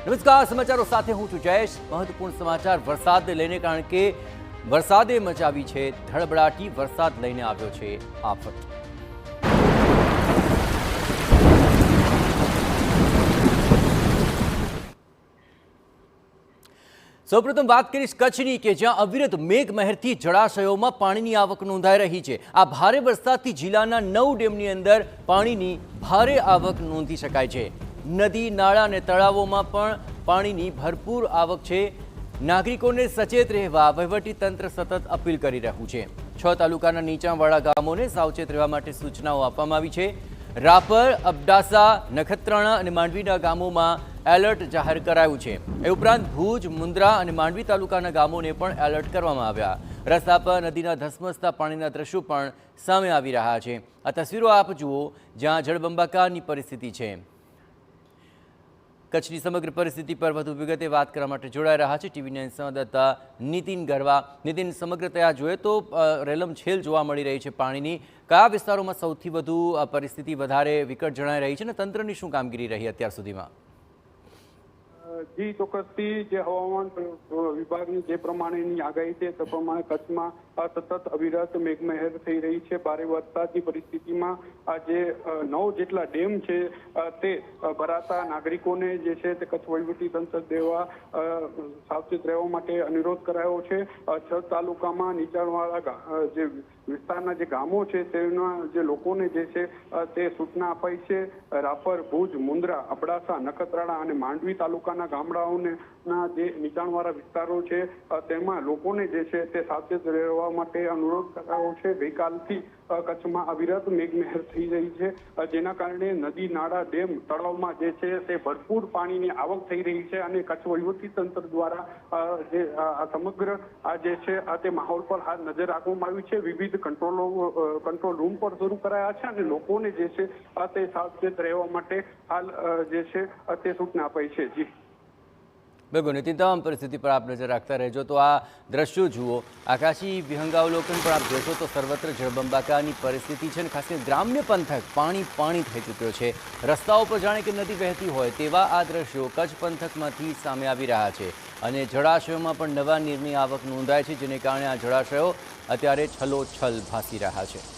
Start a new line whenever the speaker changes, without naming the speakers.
નમસ્કાર, સમાચારો સાથે હું છું જયેશ। મહત્વપૂર્ણ સમાચાર વરસાદને લઈને, કારણ કે વરસાદે મચાવી છે ધડબડાટી। વરસાદ લઈને આવ્યો છે આફત। સૌપ્રથમ વાત કરીશ કચ્છની, કે જ્યાં અવિરત મેઘમહેરથી જળાશયોમાં પાણીની આવક નોંધાઈ રહી છે। આ ભારે વરસાદથી જિલ્લાના 9 ડેમની અંદર પાણીની ભારે આવક નોંધી શકાય છે। નદી, નાળા અને તળાવોમાં પણ પાણીની ભરપૂર આવક છે। નાગરિકોને સચેત રહેવા વહીવટી તંત્ર સતત અપીલ કરી રહ્યું છે। 6 તાલુકાના નીચાણવાળા ગામોને સાવચેત રહેવા માટે સૂચનાઓ આપવામાં આવી છે। રાપર, અબડાસા, નખત્રાણા અને માંડવીના ગામોમાં એલર્ટ જાહેર કરાયું છે। એ ઉપરાંત ભુજ, મુન્દ્રા અને માંડવી તાલુકાના ગામોને પણ એલર્ટ કરવામાં આવ્યા। રસ્તા પર નદીના ધસમસતા પાણીના દ્રશ્યો પણ સામે આવી રહ્યા છે। આ તસવીરો આપ જુઓ, જ્યાં જળબંબાકારની પરિસ્થિતિ છે। કચ્છની સમગ્ર પરિસ્થિતિ પર વધુ વિગતે વાત કરવા માટે જોડાઈ રહ્યા છે ટીવી 9 સંવાદદાતા નીતિન ગરવા। નીતિન, સમગ્રતયા જોઈએ તો રેલમછેલ જોવા મળી રહી છે પાણીની। કયા વિસ્તારોમાં સૌથી વધુ પરિસ્થિતિ વધારે વિકટ જણાઈ રહી છે અને તંત્રની શું કામગીરી રહી અત્યાર સુધીમાં?
જી, ચોક્કસથી જે હવામાન વિભાગની જે પ્રમાણેની આગાહી છે તે પ્રમાણે કચ્છમાં સતત અવિરત મેઘમહેર થઈ રહી છે। ભારે વરસાદની પરિસ્થિતિમાં આ જે 9 જેટલા ડેમ છે તે ભરાતા નાગરિકોને જે છે તે કચ્છ વહીવટી તંત્ર દેવા સાવચેત રહેવા માટે અનુરોધ કરાયો છે। 6 તાલુકામાં નીચાણવાળા જે વિસ્તારના જે ગામો છે તેના જે લોકોને જે છે તે સૂચના અપાઈ છે। રાપર, ભુજ, મુન્દ્રા, અબડાસા, નખત્રાણા અને માંડવી તાલુકાના ગામડાઓના જે નીચાણવાળા વિસ્તારો છે તેમાં લોકોને જે છે તે સાવચેત રહેવા માટે અનુરોધ કરાયો છે। ગઈકાલથી કચ્છમાં અવિરત મેઘમહેર થઈ રહી છે, જેના કારણે નદી, નાળા, ડેમ, તળાવમાં જે છે તે ભરપૂર પાણીની આવક થઈ રહી છે અને કચ્છ વહીવટી તંત્ર દ્વારા જે સમગ્ર આ જે છે તે માહોલ પર હાલ નજર રાખવામાં આવી છે। વિવિધ કંટ્રોલ રૂમ પર શરૂ કરાયા છે અને લોકોને જે છે તે સાવચેત રહેવા માટે હાલ જે છે તે સૂચના અપાઈ છે। જી
બિલકુલ નીતિન, તમામ પરિસ્થિતિ પર આપ નજર રાખતા રહેજો। તો આ દ્રશ્યો જુઓ, આકાશી વિહંગાવલોકન પણ આપ જોશો તો સર્વત્ર જળબંબાકારની પરિસ્થિતિ છે અને ખાસ કરીને ગ્રામ્ય પંથક પાણી થઈ ચૂક્યો છે। રસ્તાઓ પર જાણે કે નદી વહેતી હોય તેવા આ દ્રશ્યો કચ્છ પંથકમાંથી સામે આવી રહ્યા છે અને જળાશયોમાં પણ નવા નીરની આવક નોંધાય છે, જેને કારણે આ જળાશયો અત્યારે છલોછલ ભાસી રહ્યા છે।